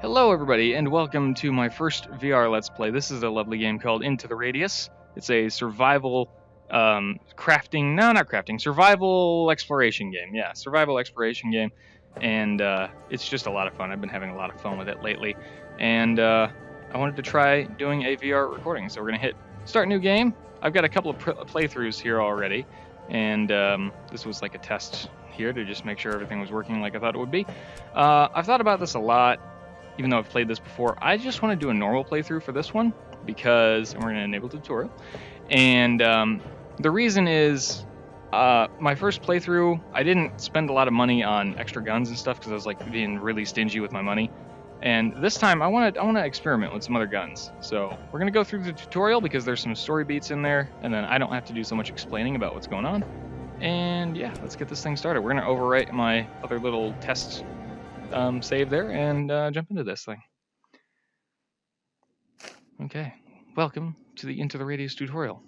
Hello everybody, and welcome to my first VR Let's Play. This is a lovely game called Into the Radius. It's a survival, survival exploration game. Yeah, survival exploration game. And it's just a lot of fun. I've been having a lot of fun with it lately. And I wanted to try doing a VR recording. So we're going to hit Start New Game. I've got a couple of playthroughs here already. And this was like a test here to just make sure everything was working like I thought it would be. I've thought about this a lot. Even though I've played this before, I just want to do a normal playthrough for this one because we're going to enable tutorial. And the reason is my first playthrough, I didn't spend a lot of money on extra guns and stuff because I was like being really stingy with my money. And this time I want to experiment with some other guns. So we're going to go through the tutorial because there's some story beats in there, and then I don't have to do so much explaining about what's going on. And yeah, let's get this thing started. We're going to overwrite my other little test save there and jump into this thing. Okay, welcome to the Into the Radius tutorial.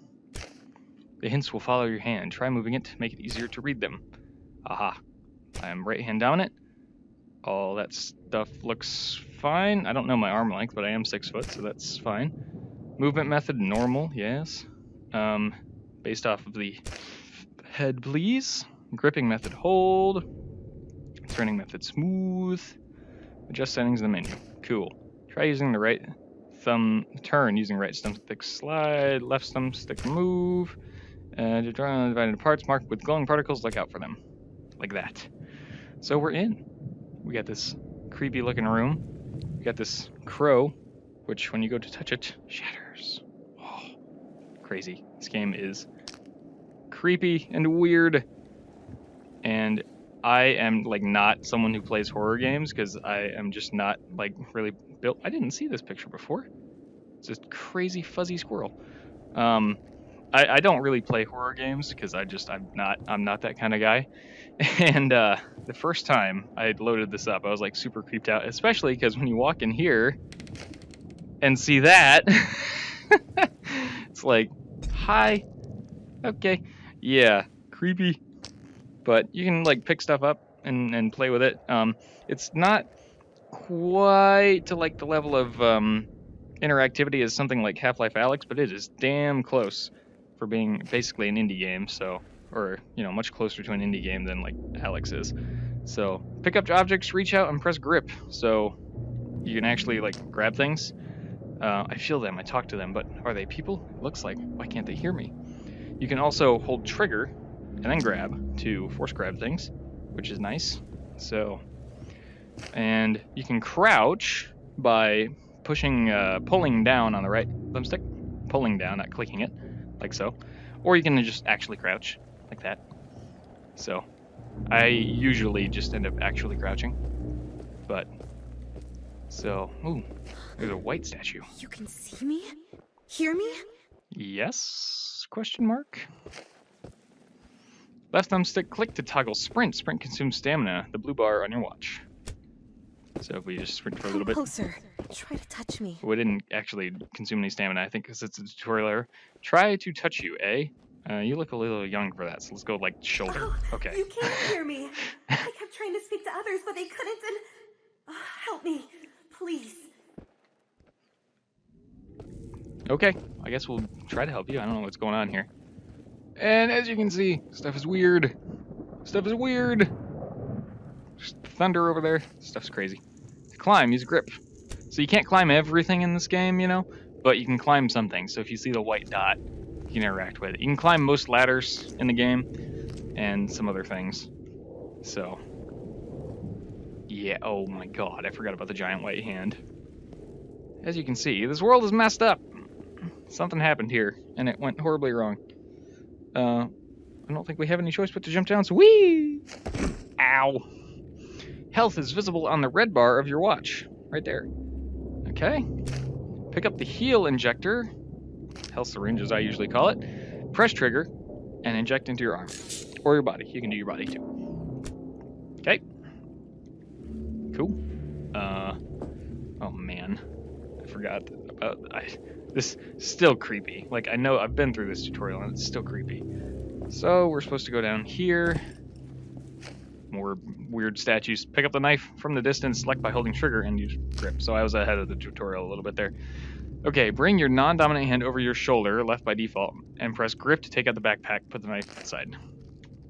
The hints will follow your hand. Try moving it to make it easier to read them. Aha, I am right hand dominant. All that stuff looks fine. I don't know my arm length, but I am 6 foot, so that's fine. Movement method, normal, yes. Based off of the head, please. Gripping method, hold. Turning method, smooth. Adjust settings in the menu. Cool. Try using the right thumb, turn using right thumbstick slide, left thumbstick move. To draw divided parts marked with glowing particles, look out for them. Like that. So we're in. We got this creepy looking room. We got this crow, which when you go to touch it, shatters. Oh, crazy. This game is creepy and weird. And I am like not someone who plays horror games because I am just not like really built. I didn't see this picture before. It's this crazy fuzzy squirrel. I don't really play horror games because I'm not that kind of guy. And the first time I loaded this up, I was like super creeped out, especially because when you walk in here and see that, it's like, hi, okay, yeah, creepy. But you can like pick stuff up and play with it. It's not quite to like the level of interactivity as something like Half-Life Alyx, but it is damn close for being basically an indie game. So, or you know, much closer to an indie game than like Alyx is. So, pick up objects, reach out, and press grip. So you can actually like grab things. I feel them, I talk to them, but are they people? It looks like. Why can't they hear me? You can also hold trigger and then grab to force grab things, which is nice. So, and you can crouch by pulling down on the right thumbstick, pulling down, not clicking it, like so. Or you can just actually crouch, like that. So, I usually just end up actually crouching. But, so, ooh, there's a white statue. You can see me? Hear me? Yes? Question mark? Left thumbstick, click to toggle sprint. Sprint consumes stamina, the blue bar on your watch. So if we just sprint for a little bit. Closer. Try to touch me. We didn't actually consume any stamina, I think, because it's a tutorial error. Try to touch you, eh? You look a little young for that, so let's go like shoulder. Okay. You can't hear me. I kept trying to speak to others, but they couldn't, and... help me, please. Okay, I guess we'll try to help you. I don't know what's going on here. And as you can see, stuff is weird. Stuff is weird. There's thunder over there. Stuff's crazy. To climb, use grip. So you can't climb everything in this game, you know, but you can climb something. So if you see the white dot, you can interact with it. You can climb most ladders in the game and some other things. So, yeah, oh my god, I forgot about the giant white hand. As you can see, this world is messed up. Something happened here, and it went horribly wrong. I don't think we have any choice but to jump down, so whee! Ow. Health is visible on the red bar of your watch, right there. Okay. Pick up the heal injector, health syringe as I usually call it. Press trigger, and inject into your arm. Or your body. You can do your body too. Okay. Cool. Oh man. I forgot about... This is still creepy. Like, I know I've been through this tutorial and it's still creepy. So, we're supposed to go down here. More weird statues. Pick up the knife from the distance, select by holding trigger, and use grip. So I was ahead of the tutorial a little bit there. Okay, bring your non-dominant hand over your shoulder, left by default, and press grip to take out the backpack, put the knife inside.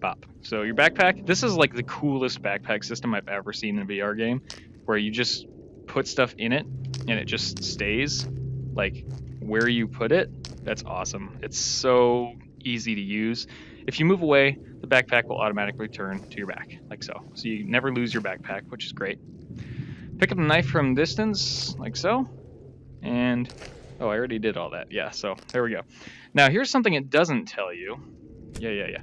Pop. So your backpack, this is like the coolest backpack system I've ever seen in a VR game, where you just put stuff in it, and it just stays, like, where you put it. That's awesome. It's so easy to use. If you move away, the backpack will automatically turn to your back, like so. So you never lose your backpack, which is great. Pick up the knife from distance, like so. And, oh, I already did all that. Yeah, so there we go. Now, here's something it doesn't tell you. Yeah.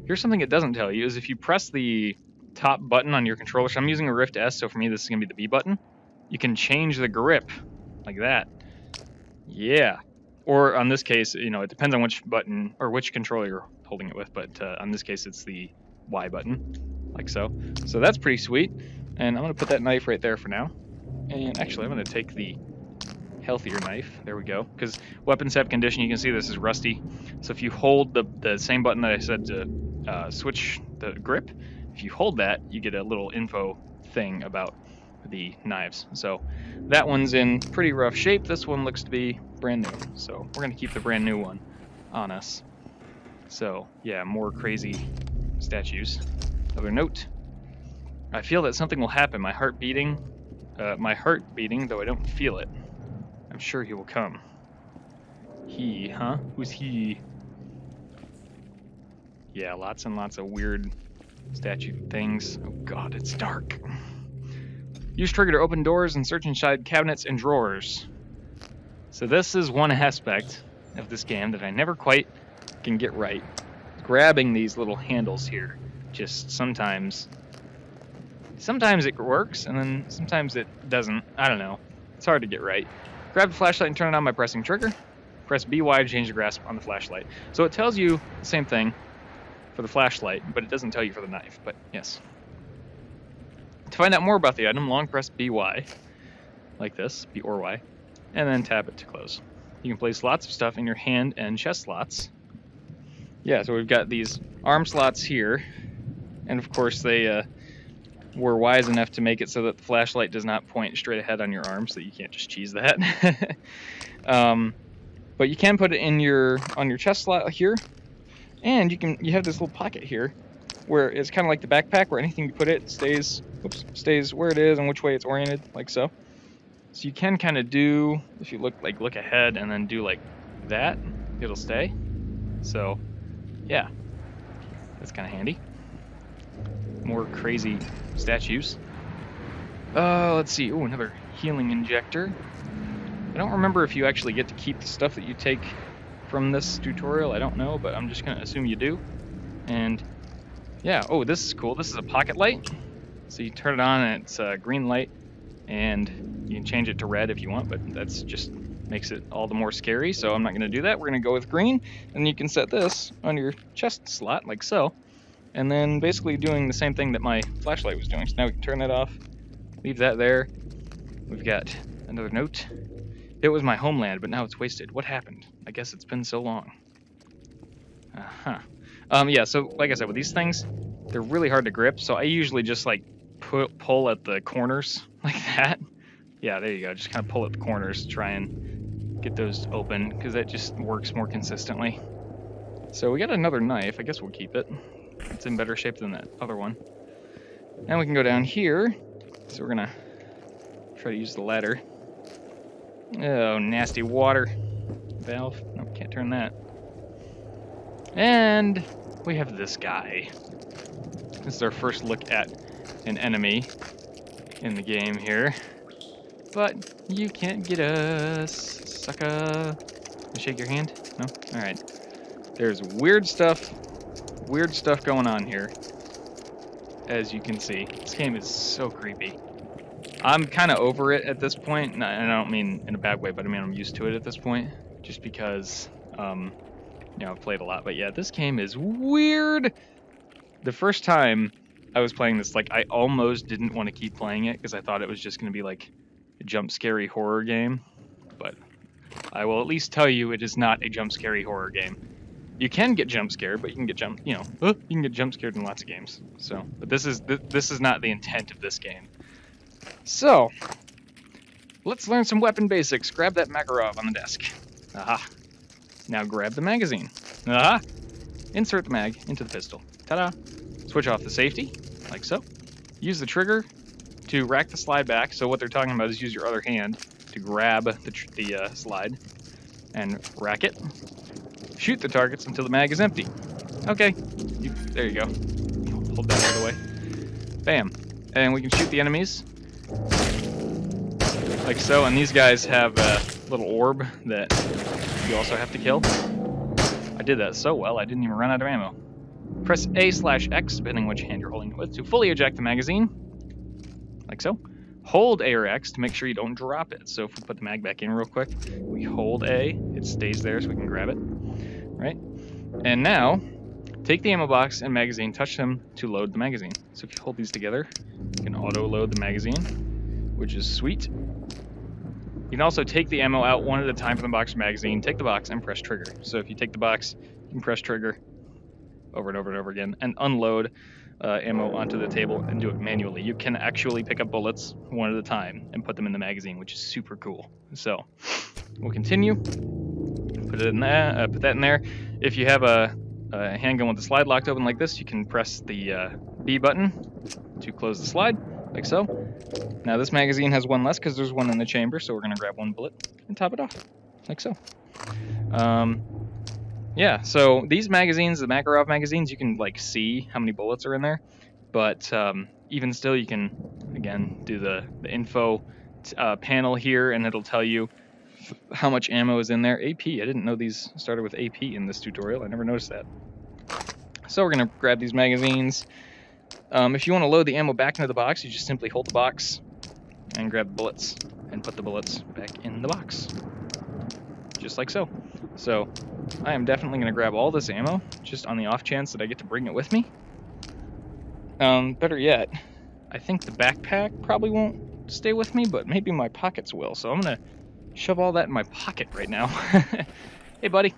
Here's something it doesn't tell you is if you press the top button on your controller, so I'm using a Rift S, so for me this is going to be the B button, you can change the grip like that. Yeah. Or on this case, you know, it depends on which button or which controller you're holding it with, but on this case it's the Y button, like so. So that's pretty sweet. And I'm going to put that knife right there for now. And actually I'm going to take the healthier knife. There we go. Because weapons have condition. You can see this is rusty. So if you hold the same button that I said to switch the grip, if you hold that, you get a little info thing about the knives. So that one's in pretty rough shape. This one looks to be brand new. So we're going to keep the brand new one on us. So yeah, more crazy statues. Another note. I feel that something will happen. My heart beating, though I don't feel it. I'm sure he will come. He, huh? Who's he? Yeah, lots and lots of weird statue things. Oh god, it's dark. Use trigger to open doors and search inside cabinets and drawers. So this is one aspect of this game that I never quite can get right. Grabbing these little handles here. Just sometimes it works, and then sometimes it doesn't. I don't know. It's hard to get right. Grab the flashlight and turn it on by pressing trigger. Press BY to change the grasp on the flashlight. So it tells you the same thing for the flashlight, but it doesn't tell you for the knife, but yes. To find out more about the item, long press BY, like this, B or Y, and then tap it to close. You can place lots of stuff in your hand and chest slots. Yeah, so we've got these arm slots here, and of course they were wise enough to make it so that the flashlight does not point straight ahead on your arm, so you can't just cheese that. But you can put it in on your chest slot here, and you have this little pocket here where it's kind of like the backpack where anything you put it stays where it is and which way it's oriented, like so. So you can kind of do, if you look ahead and then do like that, it'll stay. So yeah, that's kind of handy. More crazy statues. Let's see. Oh, another healing injector. I don't remember if you actually get to keep the stuff that you take from this tutorial. I don't know, but I'm just going to assume you do. And yeah, oh, this is cool. This is a pocket light. So you turn it on and it's a green light, and you can change it to red if you want, but that's just makes it all the more scary. So I'm not going to do that. We're going to go with green, and you can set this on your chest slot like so. And then basically doing the same thing that my flashlight was doing. So now we can turn that off, leave that there. We've got another note. It was my homeland, but now it's wasted. What happened? I guess it's been so long. Yeah, so like I said, with these things, they're really hard to grip. So I usually just like pull at the corners like that. Yeah, there you go. Just kind of pull at the corners to try and get those open, because that just works more consistently. So we got another knife. I guess we'll keep it. It's in better shape than that other one. And we can go down here. So we're gonna try to use the ladder. Oh, nasty water valve. No, can't turn that. And we have this guy. This is our first look at an enemy in the game here. But you can't get us, sucker. Shake your hand? No? Alright. There's weird stuff going on here, as you can see. This game is so creepy. I'm kind of over it at this point, and I don't mean in a bad way, but I mean I'm used to it at this point, just because, I've played a lot. But yeah, this game is weird. The first time I was playing this, like, I almost didn't want to keep playing it, because I thought it was just going to be like a jump scary horror game, but I will at least tell you it is not a jump scary horror game. You can get jump scared, but you can get you can get jump scared in lots of games. So, but this is not the intent of this game. So, let's learn some weapon basics. Grab that Makarov on the desk. Aha. Now grab the magazine. Aha. Insert the mag into the pistol. Ta-da. Switch off the safety, like so. Use the trigger to rack the slide back. So what they're talking about is use your other hand to grab the slide and rack it. Shoot the targets until the mag is empty. Okay, there you go. Hold that out of the way. Bam. And we can shoot the enemies. Like so, and these guys have a little orb that you also have to kill. I did that so well, I didn't even run out of ammo. Press A/X, depending which hand you're holding it with, to fully eject the magazine. Like so. Hold A or X to make sure you don't drop it. So if we put the mag back in real quick, we hold A, it stays there so we can grab it. Right? And now, take the ammo box and magazine, touch them to load the magazine. So if you hold these together, you can auto-load the magazine, which is sweet. You can also take the ammo out one at a time from the box or magazine, take the box, and press trigger. So if you take the box, you can press trigger over and over and over again, and unload ammo onto the table and do it manually. You can actually pick up bullets one at a time and put them in the magazine, which is super cool. So we'll continue. Put it in there. Put that in there. If you have a handgun with the slide locked open like this, you can press the B button to close the slide, like so. Now this magazine has one less because there's one in the chamber, so we're gonna grab one bullet and top it off, like so. Yeah, so these magazines, the Makarov magazines, you can like see how many bullets are in there, but even still, you can again do the info panel here, and it'll tell you how much ammo is in there. AP, I didn't know these started with AP in this tutorial. I never noticed that. So we're gonna grab these magazines. If you want to load the ammo back into the box, you just simply hold the box and grab the bullets and put the bullets back in the box, just like so. So I am definitely going to grab all this ammo, just on the off chance that I get to bring it with me. Better yet, I think the backpack probably won't stay with me, but maybe my pockets will. So I'm going to shove all that in my pocket right now. Hey, buddy.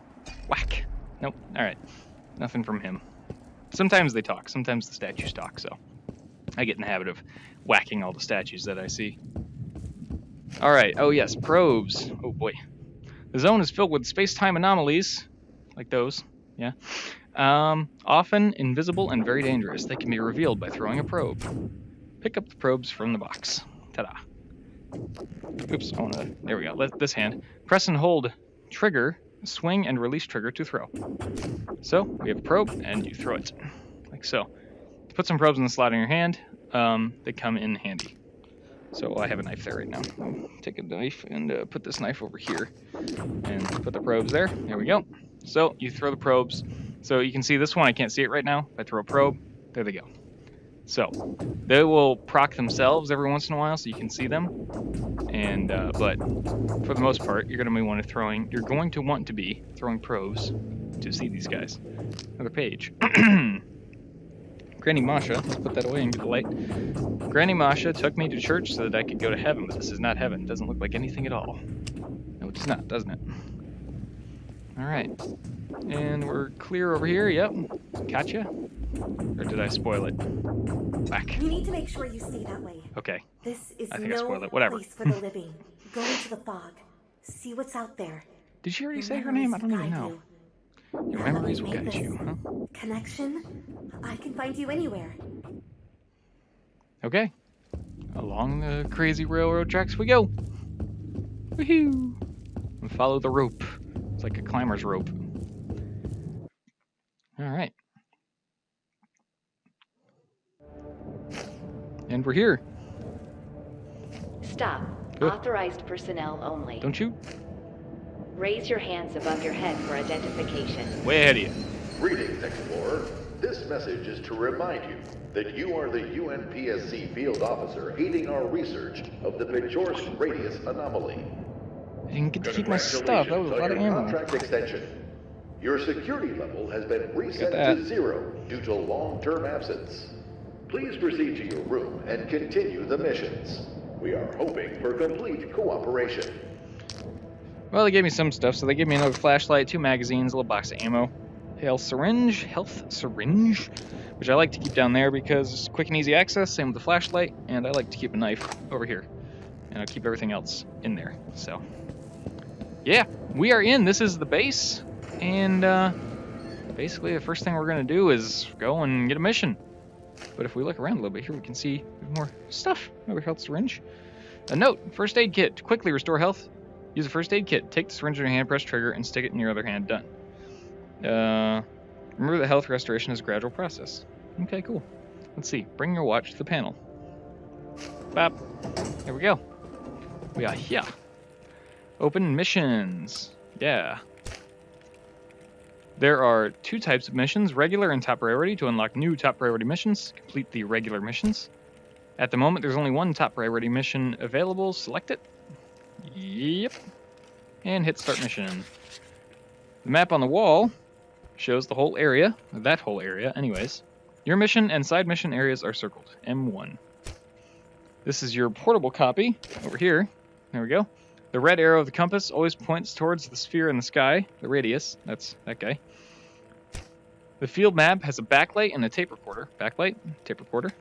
Whack. Nope. All right. Nothing from him. Sometimes they talk. Sometimes the statues talk, so I get in the habit of whacking all the statues that I see. All right. Oh, yes. Probes. Oh, boy. The zone is filled with space-time anomalies, like those, yeah. Often invisible and very dangerous. They can be revealed by throwing a probe. Pick up the probes from the box. Ta-da. Oops, there we go. Let this hand. Press and hold trigger, swing and release trigger to throw. So, we have a probe, and you throw it, like so. To put some probes in the slot in your hand, they come in handy. So I have a knife there right now. I'll take a knife and put this knife over here and put the probes there. There we go. So you throw the probes. So you can see this one, I can't see it right now. If I throw a probe, there they go. So they will proc themselves every once in a while so you can see them. And but for the most part, you're going to want to be throwing probes to see these guys. Another page. Granny Masha, let's put that away and get the light. Granny Masha took me to church so that I could go to heaven, but this is not heaven. It doesn't look like anything at all. No, it does not, doesn't it? Alright. And we're clear over here, yep. Gotcha. Or did I spoil it? Whack. You need to make sure you stay that way. Okay. This is I think no I spoiled it. Whatever. place for the living. Go into the fog. See what's out there. Did she already say her name? I don't even know. Your memories will guide you, huh? Connection? I can find you anywhere. Okay. Along the crazy railroad tracks we go. Woohoo! And follow the rope. It's like a climber's rope. Alright. And we're here. Stop. Ugh. Authorized personnel only. Don't you? Raise your hands above your head for identification. Way ahead of you. Greetings, Explorer. This message is to remind you that you are the UNPSC field officer aiding our research of the GeForce radius anomaly. I didn't get to keep my stuff. That was a lot of ammo. Contract extension. Your security level has been reset to 0 due to long-term absence. Please proceed to your room and continue the missions. We are hoping for complete cooperation. Well, they gave me some stuff. So they gave me another flashlight, 2 magazines, a little box of ammo, health syringe, which I like to keep down there because it's quick and easy access. Same with the flashlight, and I like to keep a knife over here, and I'll keep everything else in there. So, yeah, we are in. This is the base, and basically the first thing we're gonna do is go and get a mission. But if we look around a little bit here, we can see more stuff. Another health syringe. A note: first aid kit. To quickly restore health, use a first aid kit. Take the syringe in your hand, press trigger, and stick it in your other hand. Done. Remember that health restoration is a gradual process. Okay, cool. Let's see. Bring your watch to the panel. Bop. There we go. We are here. Open missions. Yeah. There are 2 types of missions, regular and top priority. To unlock new top priority missions, complete the regular missions. At the moment, there's only 1 top priority mission available. Select it. Yep. And hit start mission. The map on the wall shows the whole area, that whole area anyways. Your mission and side mission areas are circled, M1. This is your portable copy, over here. There we go. The red arrow of the compass always points towards the sphere in the sky, the radius, that's that guy. The field map has a backlight and a tape recorder. Backlight, tape recorder.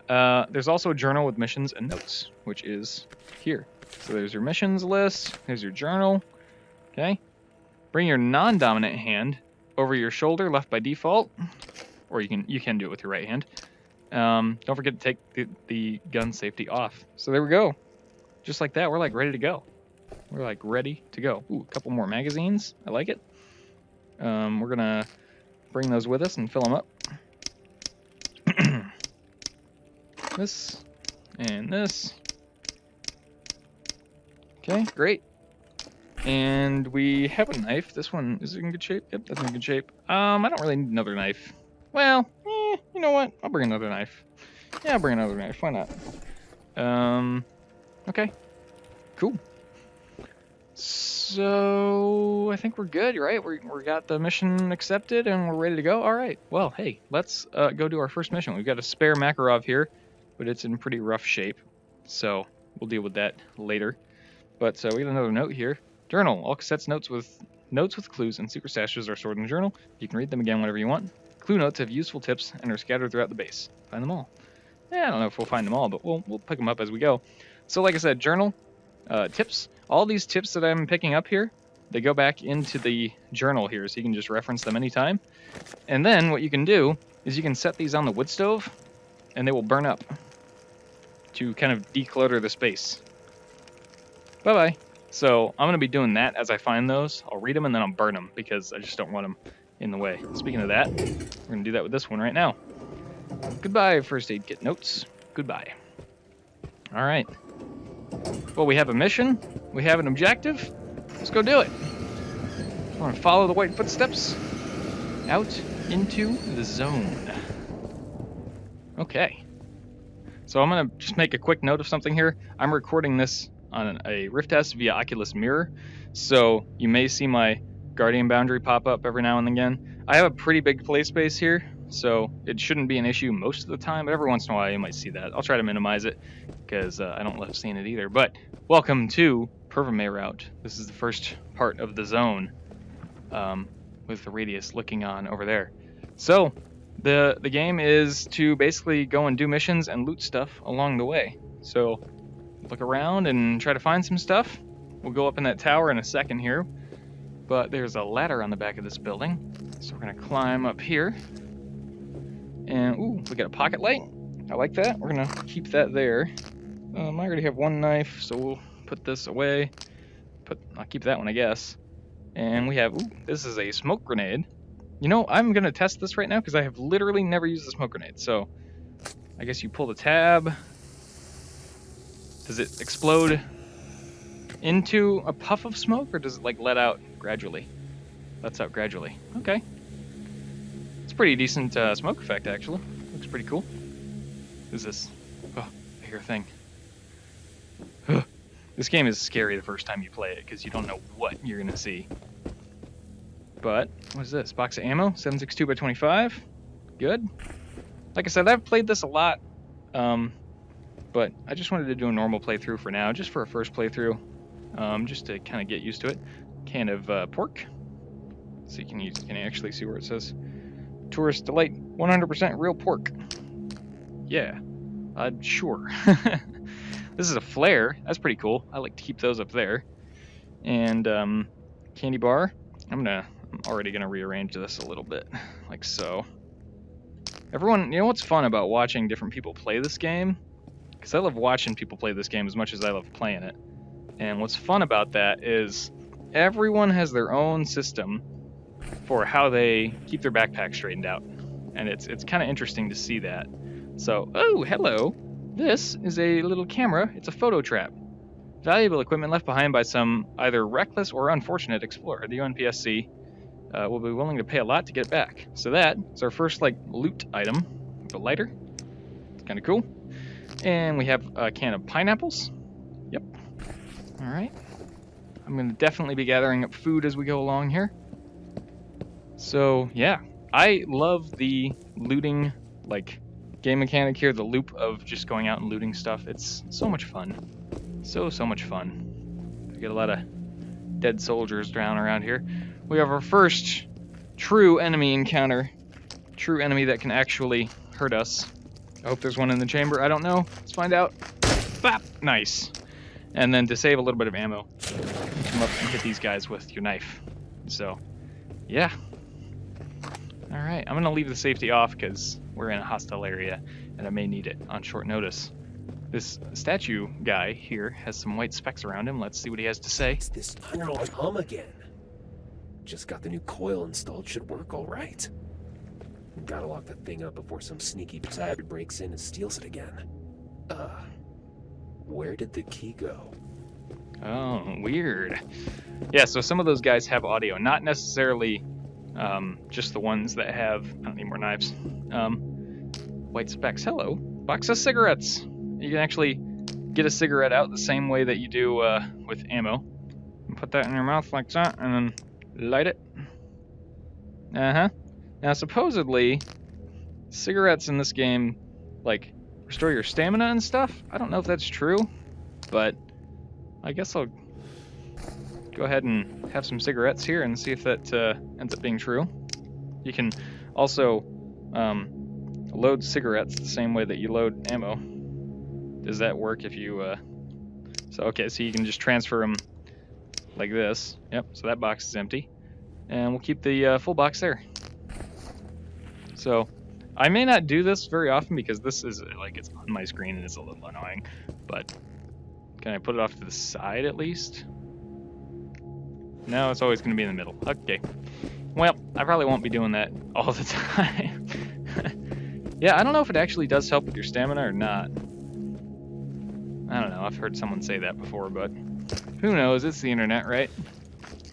There's also a journal with missions and notes, which is here. So there's your missions list, there's your journal, okay? Bring your non-dominant hand over your shoulder, left by default, or you can do it with your right hand. Don't forget to take the gun safety off. So there we go. Just like that, we're like ready to go. We're like ready to go. Ooh, a couple more magazines. I like it. We're gonna bring those with us and fill them up. This and this. Okay, great. And we have a knife. This one is in good shape. Yep, that's in good shape. I don't really need another knife. Well, you know what? I'll bring another knife. Yeah, I'll bring another knife. Why not? Okay. Cool. So I think we're good, right? We got the mission accepted and we're ready to go. All right. Well, hey, let's go do our first mission. We've got a spare Makarov here, but it's in pretty rough shape, so we'll deal with that later. But we got another note here. Journal. All cassettes notes with clues and secret stashes are stored in the journal. You can read them again whenever you want. Clue notes have useful tips and are scattered throughout the base. Find them all. Yeah, I don't know if we'll find them all, but we'll pick them up as we go. So like I said, journal, tips. All these tips that I'm picking up here, they go back into the journal here, so you can just reference them anytime. And then what you can do is you can set these on the wood stove, and they will burn up to kind of declutter the space. Bye-bye. So I'm going to be doing that as I find those. I'll read them and then I'll burn them because I just don't want them in the way. Speaking of that, we're going to do that with this one right now. Goodbye, first aid kit notes. Goodbye. All right. Well, we have a mission. We have an objective. Let's go do it. I want to follow the white footsteps out into the zone. Okay. So I'm going to just make a quick note of something here. I'm recording this on a Rift test via Oculus Mirror, so you may see my Guardian boundary pop up every now and again. I have a pretty big play space here, so it shouldn't be an issue most of the time, but every once in a while you might see that. I'll try to minimize it, because I don't love seeing it either. But welcome to Pervame Route. This is the first part of the zone, with the radius looking on over there. So the game is to basically go and do missions and loot stuff along the way. So look around and try to find some stuff. We'll go up in that tower in a second here, but there's a ladder on the back of this building, so we're gonna climb up here. And ooh, we got a pocket light. I like that. We're gonna keep that there. I already have one knife, so we'll put this away. I'll keep that one, I guess. And we have, ooh, this is a smoke grenade. You know, I'm gonna test this right now because I have literally never used a smoke grenade. So I guess you pull the tab. Does it explode into a puff of smoke, or does it like let out gradually? Lets out gradually. Okay. It's a pretty decent smoke effect, actually. Looks pretty cool. Who's this? Oh, I hear a thing. This game is scary the first time you play it because you don't know what you're gonna see. But what is this? Box of ammo, 7.62 by 25. Good. Like I said, I've played this a lot. But I just wanted to do a normal playthrough for now, just for a first playthrough, just to kind of get used to it. Can of pork. So you can actually see where it says Tourist Delight 100% real pork. Yeah, sure. This is a flare. That's pretty cool. I like to keep those up there. And candy bar. I'm already gonna rearrange this a little bit, like so. Everyone, you know what's fun about watching different people play this game? Because I love watching people play this game as much as I love playing it. And what's fun about that is everyone has their own system for how they keep their backpack straightened out. And it's kind of interesting to see that. So, oh, hello. This is a little camera. It's a photo trap. Valuable equipment left behind by some either reckless or unfortunate explorer. The UNPSC will be willing to pay a lot to get it back. So that is our first loot item. The lighter. It's kind of cool. And we have a can of pineapples. Yep. All right. I'm going to definitely be gathering up food as we go along here. So yeah, I love the looting game mechanic here. The loop of just going out and looting stuff. It's so much fun. So much fun. We get a lot of dead soldiers down around here. We have our first true enemy encounter. True enemy that can actually hurt us. I hope there's one in the chamber. I don't know. Let's find out. Bap! Nice. And then to save a little bit of ammo, come up and hit these guys with your knife. So, yeah. Alright, I'm going to leave the safety off because we're in a hostile area and I may need it on short notice. This statue guy here has some white specks around him. Let's see what he has to say. It's this tunnel hum again. Just got the new coil installed. Should work all right. Gotta lock the thing up before some sneaky bastard breaks in and steals it again. Where did the key go? Oh, weird. Yeah, so some of those guys have audio. Not necessarily just the ones that have... I don't need more knives. White specks. Hello. Box of cigarettes. You can actually get a cigarette out the same way that you do with ammo. And put that in your mouth like that, and then light it. Uh-huh. Now, supposedly, cigarettes in this game, restore your stamina and stuff. I don't know if that's true, but I guess I'll go ahead and have some cigarettes here and see if that ends up being true. You can also load cigarettes the same way that you load ammo. Does that work if you... So you can just transfer them like this. Yep, so that box is empty. And we'll keep the full box there. So, I may not do this very often because this is, it's on my screen and it's a little annoying. But, can I put it off to the side at least? No, it's always going to be in the middle. Okay. Well, I probably won't be doing that all the time. Yeah, I don't know if it actually does help with your stamina or not. I don't know, I've heard someone say that before, but who knows? It's the internet, right?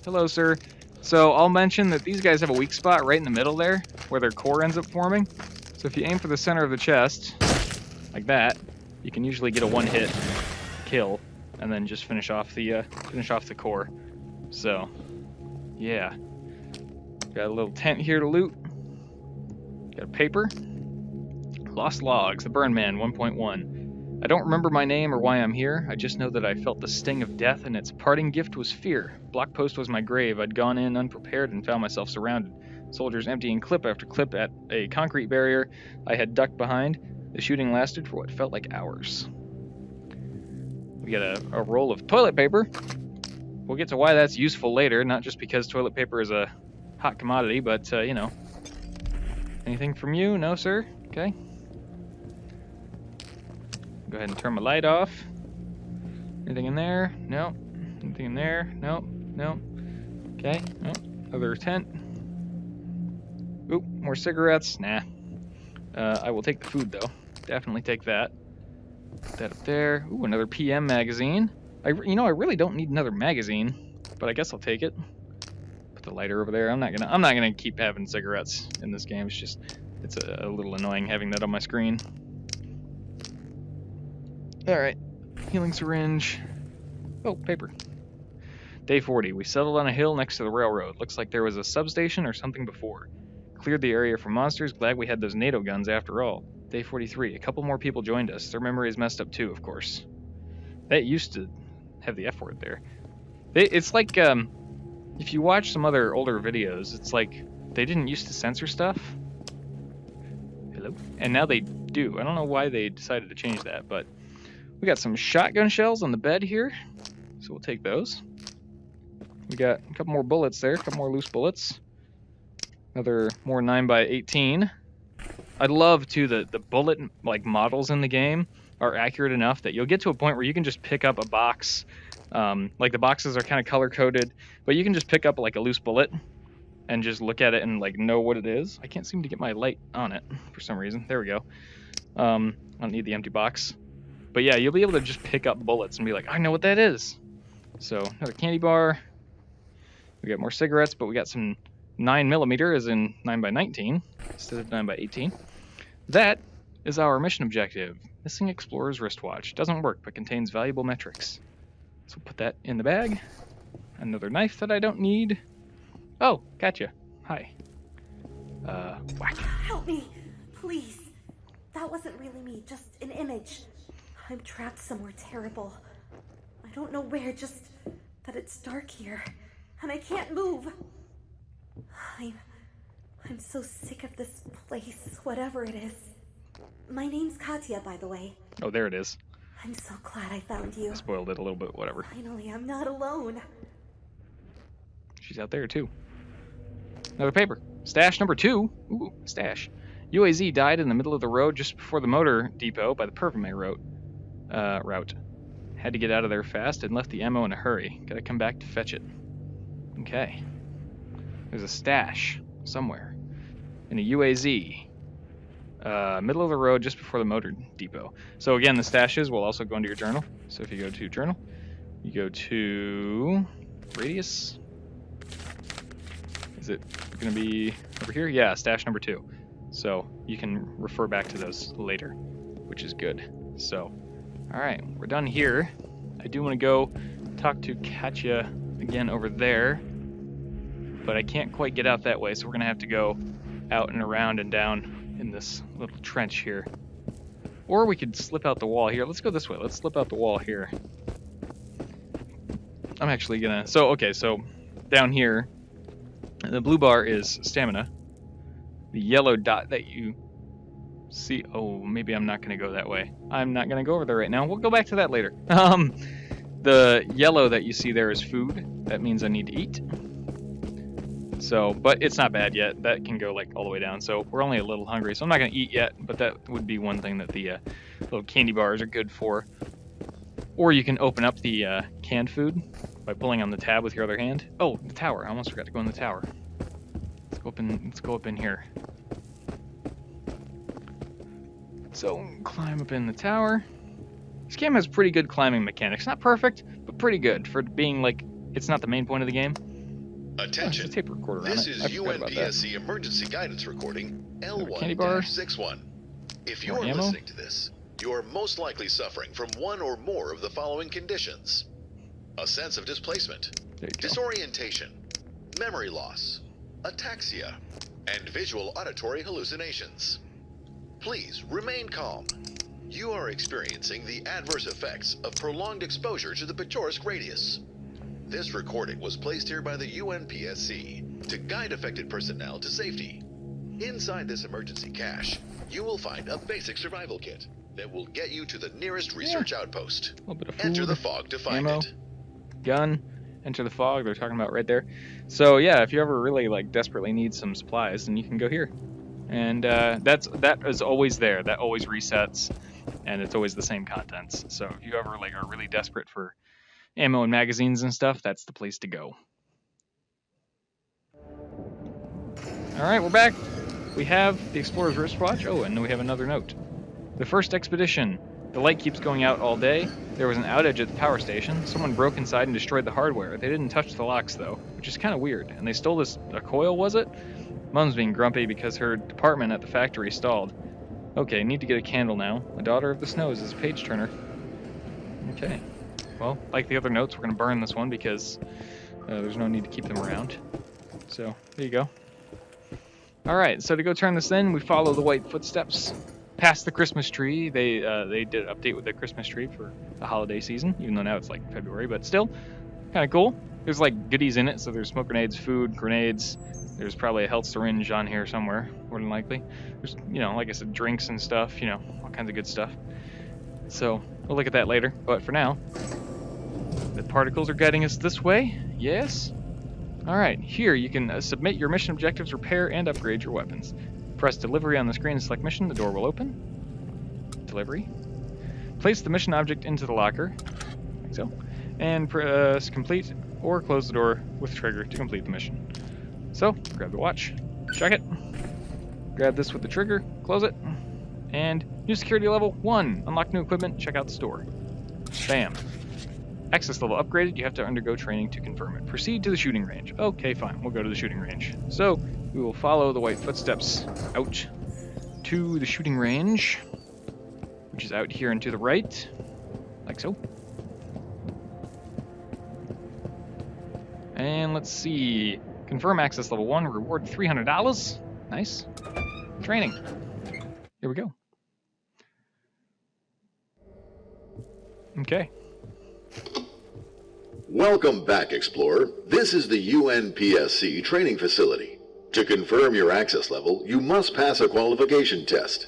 Hello, sir. So I'll mention that these guys have a weak spot right in the middle there, where their core ends up forming. So if you aim for the center of the chest, like that, you can usually get a one-hit kill, and then just finish off the core. So, yeah. Got a little tent here to loot. Got a paper. Lost Logs, the Burn Man 1.1. I don't remember my name or why I'm here. I just know that I felt the sting of death, and its parting gift was fear. Block post was my grave. I'd gone in unprepared and found myself surrounded. Soldiers emptying clip after clip at a concrete barrier I had ducked behind. The shooting lasted for what felt like hours. We got a roll of toilet paper. We'll get to why that's useful later, not just because toilet paper is a hot commodity, but, you know. Anything from you? No, sir? Okay. Go ahead and turn my light off. Anything in there? No. Anything in there? No. No. Okay. Oh, other tent. Oop, more cigarettes. Nah. I will take the food though. Definitely take that. Put that up there. Ooh, another PM magazine. I really don't need another magazine, but I guess I'll take it. Put the lighter over there. I'm not gonna keep having cigarettes in this game. It's a little annoying having that on my screen. Alright, healing syringe. Oh, paper. Day 40. We settled on a hill next to the railroad. Looks like there was a substation or something before. Cleared the area from monsters. Glad we had those NATO guns after all. Day 43. A couple more people joined us. Their memory is messed up too, of course. That used to have the F word there. It's like, if you watch some other older videos, it's like they didn't used to censor stuff. Hello? And now they do. I don't know why they decided to change that, but we got some shotgun shells on the bed here, so we'll take those. We got a couple more bullets there, a couple more loose bullets. Another more 9x18. I love too the bullet like models in the game are accurate enough that you'll get to a point where you can just pick up a box. Like the boxes are kind of color coded, but you can just pick up like a loose bullet and just look at it and like know what it is. I can't seem to get my light on it for some reason. There we go. I don't need the empty box. But yeah, you'll be able to just pick up bullets and be like, I know what that is. So another candy bar. We got more cigarettes, but we got some 9mm as in 9x19 instead of 9x18. That is our mission objective. Missing Explorer's wristwatch. Doesn't work, but contains valuable metrics. So put that in the bag. Another knife that I don't need. Oh, gotcha. Hi. Whack. Help me, please. That wasn't really me, just an image. I'm trapped somewhere terrible. I don't know where, just that it's dark here. And I can't move. I'm so sick of this place, whatever it is. My name's Katya, by the way. Oh, there it is. I'm so glad I found you. I spoiled it a little bit, whatever. Finally, I'm not alone. She's out there, too. Another paper. Stash number 2. Ooh, stash. UAZ died in the middle of the road just before the motor depot by the Perfume route. Had to get out of there fast and left the ammo in a hurry. Gotta come back to fetch it. Okay. There's a stash somewhere in a UAZ. Middle of the road just before the motor depot. So again, the stashes will also go into your journal. So if you go to journal, you go to radius. Is it going to be over here? Yeah, stash number 2. So you can refer back to those later, which is good. So, all right, we're done here. I do want to go talk to Katya again over there, but I can't quite get out that way, so we're going to have to go out and around and down in this little trench here. Or we could slip out the wall here. Let's go this way. Let's slip out the wall here. I'm actually gonna... So, okay, so down here, the blue bar is stamina. The yellow dot that you see... Oh, maybe I'm not gonna go that way. I'm not gonna go over there right now. We'll go back to that later. The yellow that you see there is food. That means I need to eat. So, but it's not bad yet. That can go like all the way down. So we're only a little hungry. So I'm not going to eat yet, but that would be one thing that the little candy bars are good for. Or you can open up the canned food by pulling on the tab with your other hand. Oh, the tower. I almost forgot to go in the tower. Let's go up in here. So climb up in the tower. This game has pretty good climbing mechanics. Not perfect, but pretty good for being like, it's not the main point of the game. Attention, tape recorder this is UNPSC emergency guidance recording L1-61. If you are listening to this, you are most likely suffering from one or more of the following conditions: a sense of displacement, disorientation, memory loss, ataxia, and visual auditory hallucinations. Please remain calm. You are experiencing the adverse effects of prolonged exposure to the Pechorsk radius. This recording was placed here by the UNPSC to guide affected personnel to safety. Inside this emergency cache, you will find a basic survival kit that will get you to the nearest research outpost. A little bit of food, enter the fog to find ammo, it. Gun, enter the fog. They're talking about right there. So yeah, if you ever really like desperately need some supplies, then you can go here. And that is always there. That always resets, and it's always the same contents. So if you ever like are really desperate for ammo and magazines and stuff, that's the place to go. Alright, we're back. We have the Explorer's wristwatch. Oh, and then we have another note. The first expedition. The light keeps going out all day. There was an outage at the power station. Someone broke inside and destroyed the hardware. They didn't touch the locks, though, which is kind of weird. And they stole a coil, was it? Mom's being grumpy because her department at the factory stalled. Okay, need to get a candle now. A daughter of the snows is a page turner. Okay. Well, like the other notes, we're going to burn this one because there's no need to keep them around. So, there you go. Alright, so to go turn this in, we follow the white footsteps past the Christmas tree. They did an update with the Christmas tree for the holiday season, even though now it's like February, but still. Kind of cool. There's like goodies in it, so there's smoke grenades, food, grenades. There's probably a health syringe on here somewhere, more than likely. There's, you know, like I said, drinks and stuff, you know, all kinds of good stuff. So we'll look at that later, but for now, the particles are guiding us this way. Yes. All right, here you can submit your mission objectives, repair, and upgrade your weapons. Press delivery on the screen and select mission. The door will open. Delivery. Place the mission object into the locker, like so, and press complete or close the door with trigger to complete the mission. So, grab the watch, check it, grab this with the trigger, close it, and new security level 1. Unlock new equipment, check out the store. Bam. Access level upgraded, you have to undergo training to confirm it. Proceed to the shooting range. Okay, fine, we'll go to the shooting range. So, we will follow the white footsteps out to the shooting range, which is out here and to the right, like so. And let's see, confirm access level 1, reward $300. Nice. Training. Here we go. Okay. Welcome back, Explorer. This is the UNPSC training facility. To confirm your access level, you must pass a qualification test.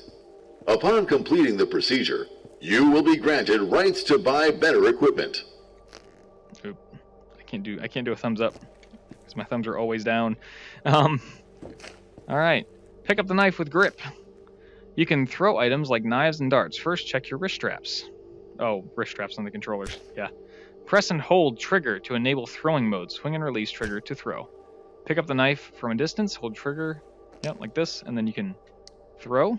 Upon completing the procedure, you will be granted rights to buy better equipment. Oop. I can't do a thumbs up because my thumbs are always down. All right. Pick up the knife with grip. You can throw items like knives and darts. First, check your wrist straps. Oh, wrist straps on the controllers. Yeah. Press and hold trigger to enable throwing mode. Swing and release trigger to throw. Pick up the knife from a distance. Hold trigger, yep, like this, and then you can throw.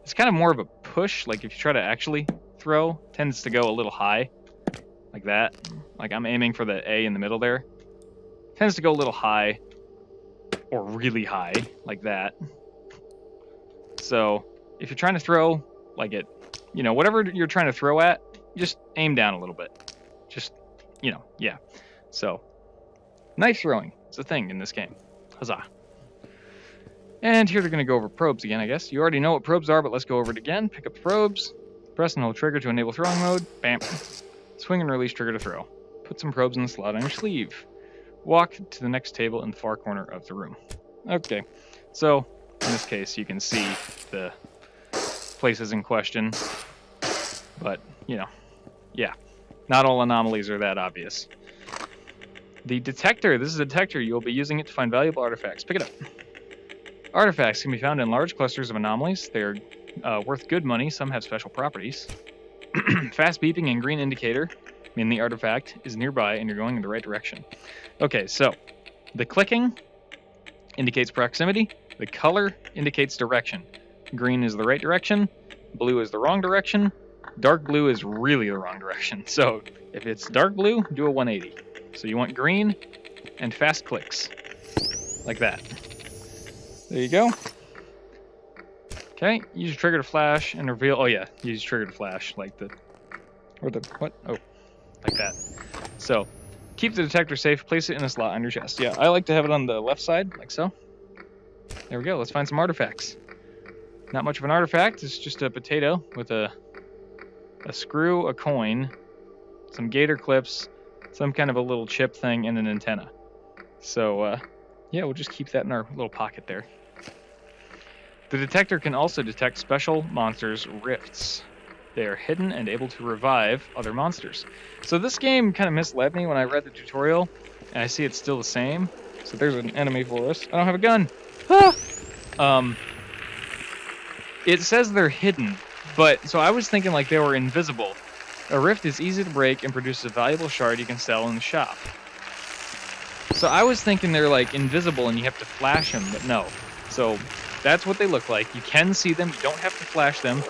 It's kind of more of a push. Like if you try to actually throw, tends to go a little high, like that. Like I'm aiming for the A in the middle there. Tends to go a little high, or really high, like that. So if you're trying to throw, like it, you know, whatever you're trying to throw at, just aim down a little bit. Just, you know, yeah. So, knife throwing is a thing in this game. Huzzah. And here they're going to go over probes again, I guess. You already know what probes are, but let's go over it again. Pick up the probes. Press and hold trigger to enable throwing mode. Bam. Swing and release trigger to throw. Put some probes in the slot on your sleeve. Walk to the next table in the far corner of the room. Okay. So, in this case, you can see the places in question. But, you know, yeah. Not all anomalies are that obvious. The detector. This is a detector. You'll be using it to find valuable artifacts. Pick it up. Artifacts can be found in large clusters of anomalies. They're worth good money. Some have special properties. Fast beeping and green indicator mean the artifact is nearby and you're going in the right direction. Okay, so the clicking indicates proximity. The color indicates direction. Green is the right direction. Blue is the wrong direction. Dark blue is really the wrong direction. So if it's dark blue, do a 180. So you want green and fast clicks. Like that. There you go. Okay, use your trigger to flash and reveal. Oh yeah, use trigger to flash, like the, or the, what? Oh, like that. So, keep the detector safe, place it in a slot on your chest. Yeah, I like to have it on the left side, like so. There we go, let's find some artifacts. Not much of an artifact, it's just a potato with a screw, a coin, some gator clips, some kind of a little chip thing, and an antenna. So, yeah, we'll just keep that in our little pocket there. The detector can also detect special monsters' rifts. They are hidden and able to revive other monsters. So this game kind of misled me when I read the tutorial, and I see it's still the same. So there's an enemy for us. I don't have a gun. Ah! It says they're hidden, but so I was thinking like they were invisible. A rift is easy to break and produces a valuable shard you can sell in the shop. So I was thinking they're like invisible and you have to flash them, but no. So that's what they look like. You can see them, you don't have to flash them.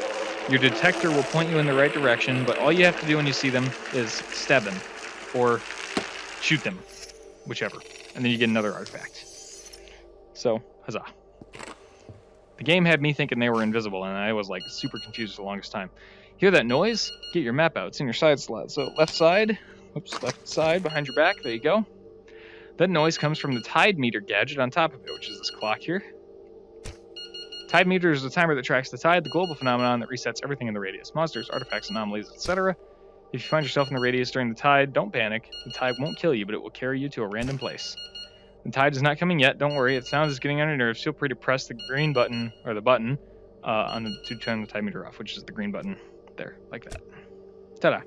Your detector will point you in the right direction, but all you have to do when you see them is stab them or shoot them, whichever. And then you get another artifact. So, huzzah. The game had me thinking they were invisible, and I was like super confused for the longest time. Hear that noise? Get your map out. It's in your side slot. So left side, left side behind your back. There you go. That noise comes from the tide meter gadget on top of it, which is this clock here. Tide meter is a timer that tracks the tide, the global phenomenon that resets everything in the radius. Monsters, artifacts, anomalies, etc. If you find yourself in the radius during the tide, don't panic. The tide won't kill you, but it will carry you to a random place. The tide is not coming yet. Don't worry. It sounds is getting on your nerves. Feel free to press the green button, or the button, to turn the tide meter off, which is the green button there, like that. Ta-da.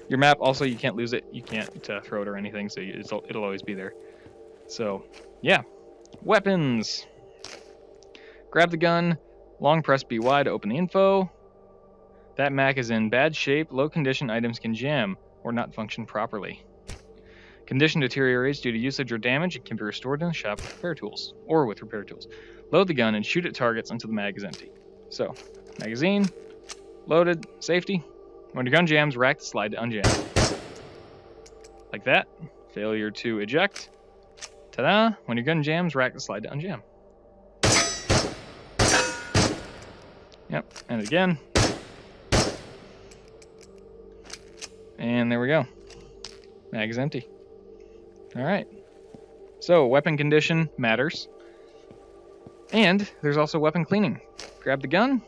Your map, also, you can't lose it. You can't throw it or anything, so it'll always be there. So, yeah. Weapons. Grab the gun. Long press BY to open the info. That Mac is in bad shape. Low condition items can jam or not function properly. Condition deteriorates due to usage or damage. It can be restored in the shop with repair tools, or with repair tools. Load the gun and shoot at targets until the mag is empty. So, magazine, loaded, safety. When your gun jams, rack the slide to unjam. Like that. Failure to eject. Ta-da! When your gun jams, rack the slide to unjam. Yep, and again. And there we go. Mag is empty. Alright. So, weapon condition matters. And there's also weapon cleaning. Grab the gun,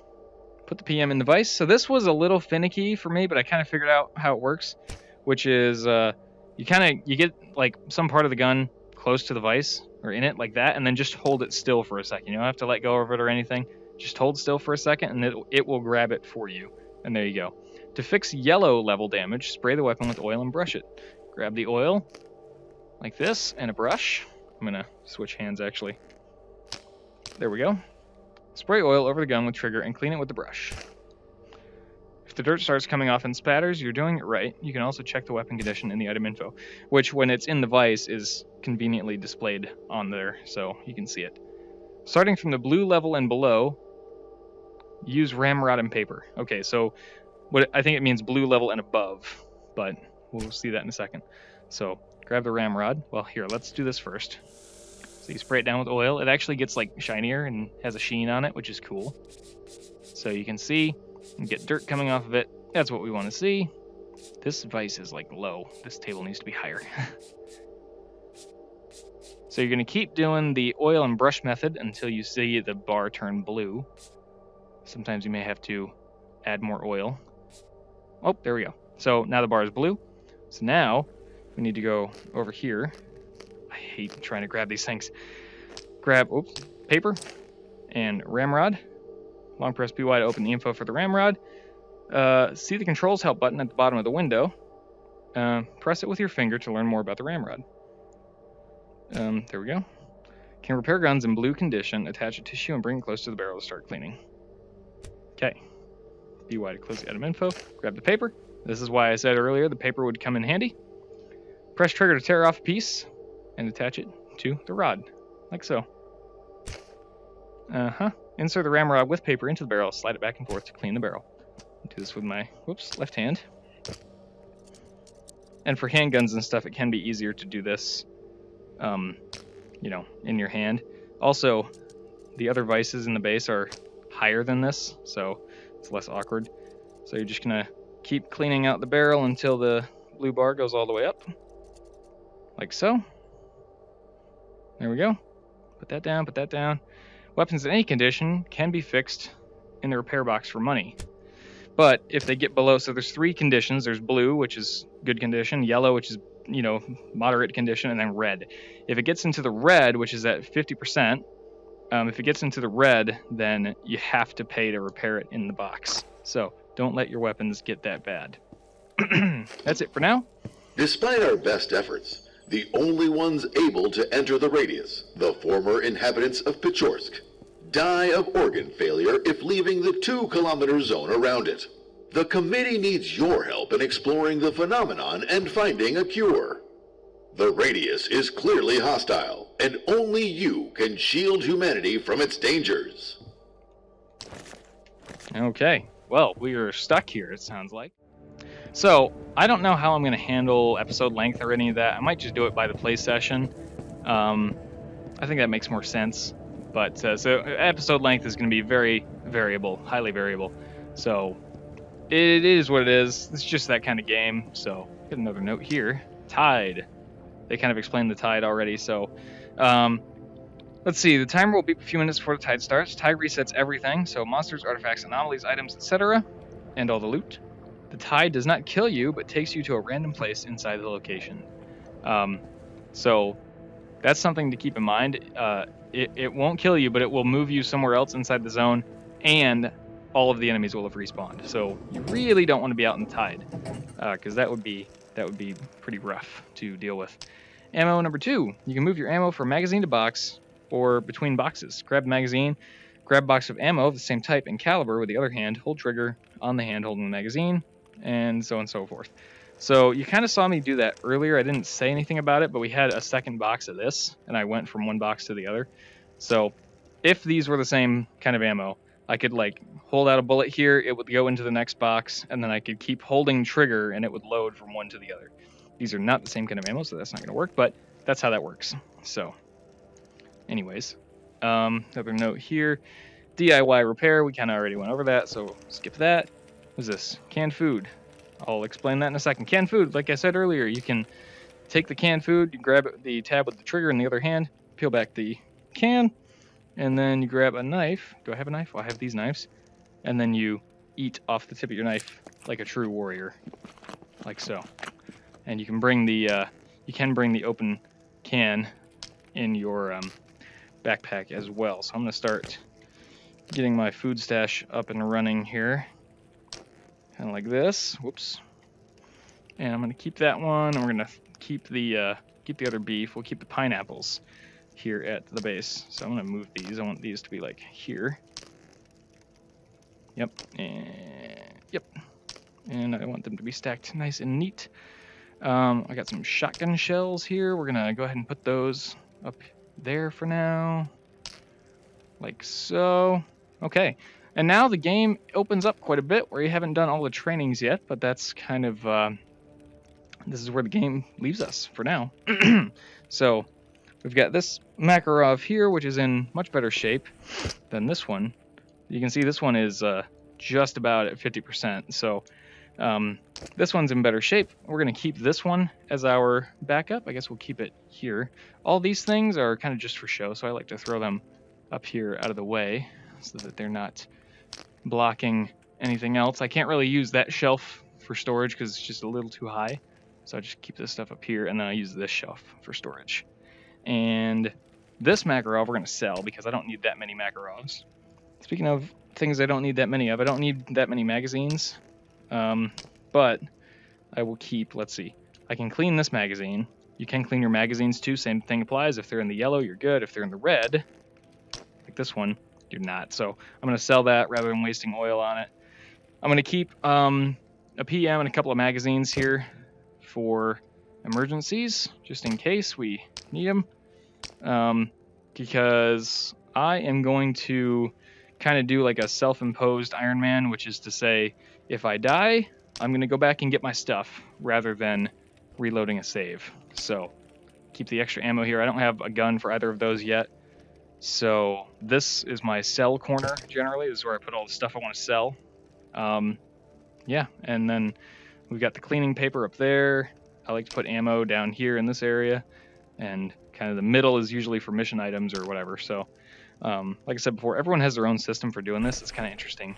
put the PM in the vise. So this was a little finicky for me, but I kind of figured out how it works, which is you get like some part of the gun close to the vise or in it like that, and then just hold it still for a second. You don't have to let go of it or anything. Just hold still for a second, and it will grab it for you. And there you go. To fix yellow level damage, spray the weapon with oil and brush it. Grab the oil like this and a brush. I'm gonna switch hands actually. There we go. Spray oil over the gun with trigger and clean it with the brush. If the dirt starts coming off in spatters, you're doing it right. You can also check the weapon condition in the item info, which when it's in the vise is conveniently displayed on there, so you can see it. Starting from the blue level and below, use ramrod and paper. Okay, so I think it means blue level and above, but we'll see that in a second. So grab the ramrod. Well, here, let's do this first. So you spray it down with oil. It actually gets like shinier and has a sheen on it, which is cool. So you can see and get dirt coming off of it. That's what we want to see. This vise is like low. This table needs to be higher. So you're going to keep doing the oil and brush method until you see the bar turn blue. Sometimes you may have to add more oil. Oh, there we go. So now the bar is blue. So now we need to go over here. I hate trying to grab these things. Grab, paper and ramrod. Long press BY to open the info for the ramrod. See the controls help button at the bottom of the window. Press it with your finger to learn more about the ramrod. There we go. Can repair guns in blue condition. Attach a tissue and bring it close to the barrel to start cleaning. Okay. BY to close the item info. Grab the paper. This is why I said earlier the paper would come in handy. Press trigger to tear off a piece and attach it to the rod, like so. Insert the ramrod with paper into the barrel. Slide it back and forth to clean the barrel. I'll do this with my, left hand. And for handguns and stuff, it can be easier to do this, in your hand. Also, the other vices in the base are higher than this, so it's less awkward. So you're just gonna keep cleaning out the barrel until the blue bar goes all the way up, like so. There we go. Put that down, put that down. Weapons in any condition can be fixed in the repair box for money. But if they get below, so there's 3 conditions. There's blue, which is good condition, yellow, which is, moderate condition, and then red. If it gets into the red, which is at 50%, if it gets into the red, then you have to pay to repair it in the box. So don't let your weapons get that bad. That's it for now. Despite our best efforts, the only ones able to enter the radius, the former inhabitants of Pechorsk, die of organ failure if leaving the 2-kilometer zone around it. The committee needs your help in exploring the phenomenon and finding a cure. The radius is clearly hostile, and only you can shield humanity from its dangers. Okay, well, we are stuck here, it sounds like. So, I don't know how I'm going to handle episode length or any of that. I might just do it by the play session. I think that makes more sense. But, so episode length is going to be very variable, highly variable. So, it is what it is. It's just that kind of game. So, get another note here. Tide. They kind of explained the tide already, so... let's see, the timer will beep a few minutes before the tide starts. Tide resets everything, so monsters, artifacts, anomalies, items, etc., and all the loot. The tide does not kill you, but takes you to a random place inside the location. So that's something to keep in mind. It won't kill you, but it will move you somewhere else inside the zone, and all of the enemies will have respawned. So you really don't want to be out in the tide, because that would be pretty rough to deal with. Ammo number 2. You can move your ammo from magazine to box or between boxes. Grab the magazine, grab a box of ammo of the same type and caliber with the other hand, hold trigger on the hand holding the magazine, and so on and so forth. So you kind of saw me do that earlier. I didn't say anything about it, but we had a second box of this, and I went from one box to the other. So if these were the same kind of ammo, I could like hold out a bullet here, it would go into the next box, and then I could keep holding trigger and it would load from one to the other. These are not the same kind of ammo, so that's not going to work, but that's how that works. So anyways, another note here, DIY repair, we kind of already went over that, so skip that. What's this? Canned food. I'll explain that in a second. Canned food, like I said earlier, you can take the canned food, you grab the tab with the trigger in the other hand, peel back the can, and then you grab a knife. Do I have a knife? Well, I have these knives. And then you eat off the tip of your knife like a true warrior, like so. And you can bring the open can in your backpack as well. So I'm gonna start getting my food stash up and running here. Kind of like this. Whoops. And I'm gonna keep that one, and we're gonna keep the other beef. We'll keep the pineapples here at the base. So I'm gonna move these. I want these to be like here. Yep. And yep. And I want them to be stacked nice and neat. I got some shotgun shells here. We're gonna go ahead and put those up there for now. Like so. Okay. And now the game opens up quite a bit where you haven't done all the trainings yet, but that's kind of, this is where the game leaves us for now. So we've got this Makarov here, which is in much better shape than this one. You can see this one is just about at 50%. So this one's in better shape. We're going to keep this one as our backup. I guess we'll keep it here. All these things are kind of just for show, so I like to throw them up here out of the way so that they're not blocking anything else. I can't really use that shelf for storage because it's just a little too high. So I just keep this stuff up here, and then I use this shelf for storage. And this Makarov we're going to sell because I don't need that many Makarovs. Speaking of things I don't need that many of, I don't need that many magazines. But I will keep, let's see, I can clean this magazine. You can clean your magazines too. Same thing applies. If they're in the yellow, you're good. If they're in the red, like this one, you're not. So I'm going to sell that rather than wasting oil on it. I'm going to keep a PM and a couple of magazines here for emergencies, just in case we need them. Because I am going to kind of do like a self-imposed Iron Man, which is to say, if I die, I'm going to go back and get my stuff rather than reloading a save. So keep the extra ammo here. I don't have a gun for either of those yet. So this is my sell corner, generally. This is where I put all the stuff I want to sell. Yeah, and then we've got the cleaning paper up there. I like to put ammo down here in this area. And kind of the middle is usually for mission items or whatever. So like I said before, everyone has their own system for doing this. It's kind of interesting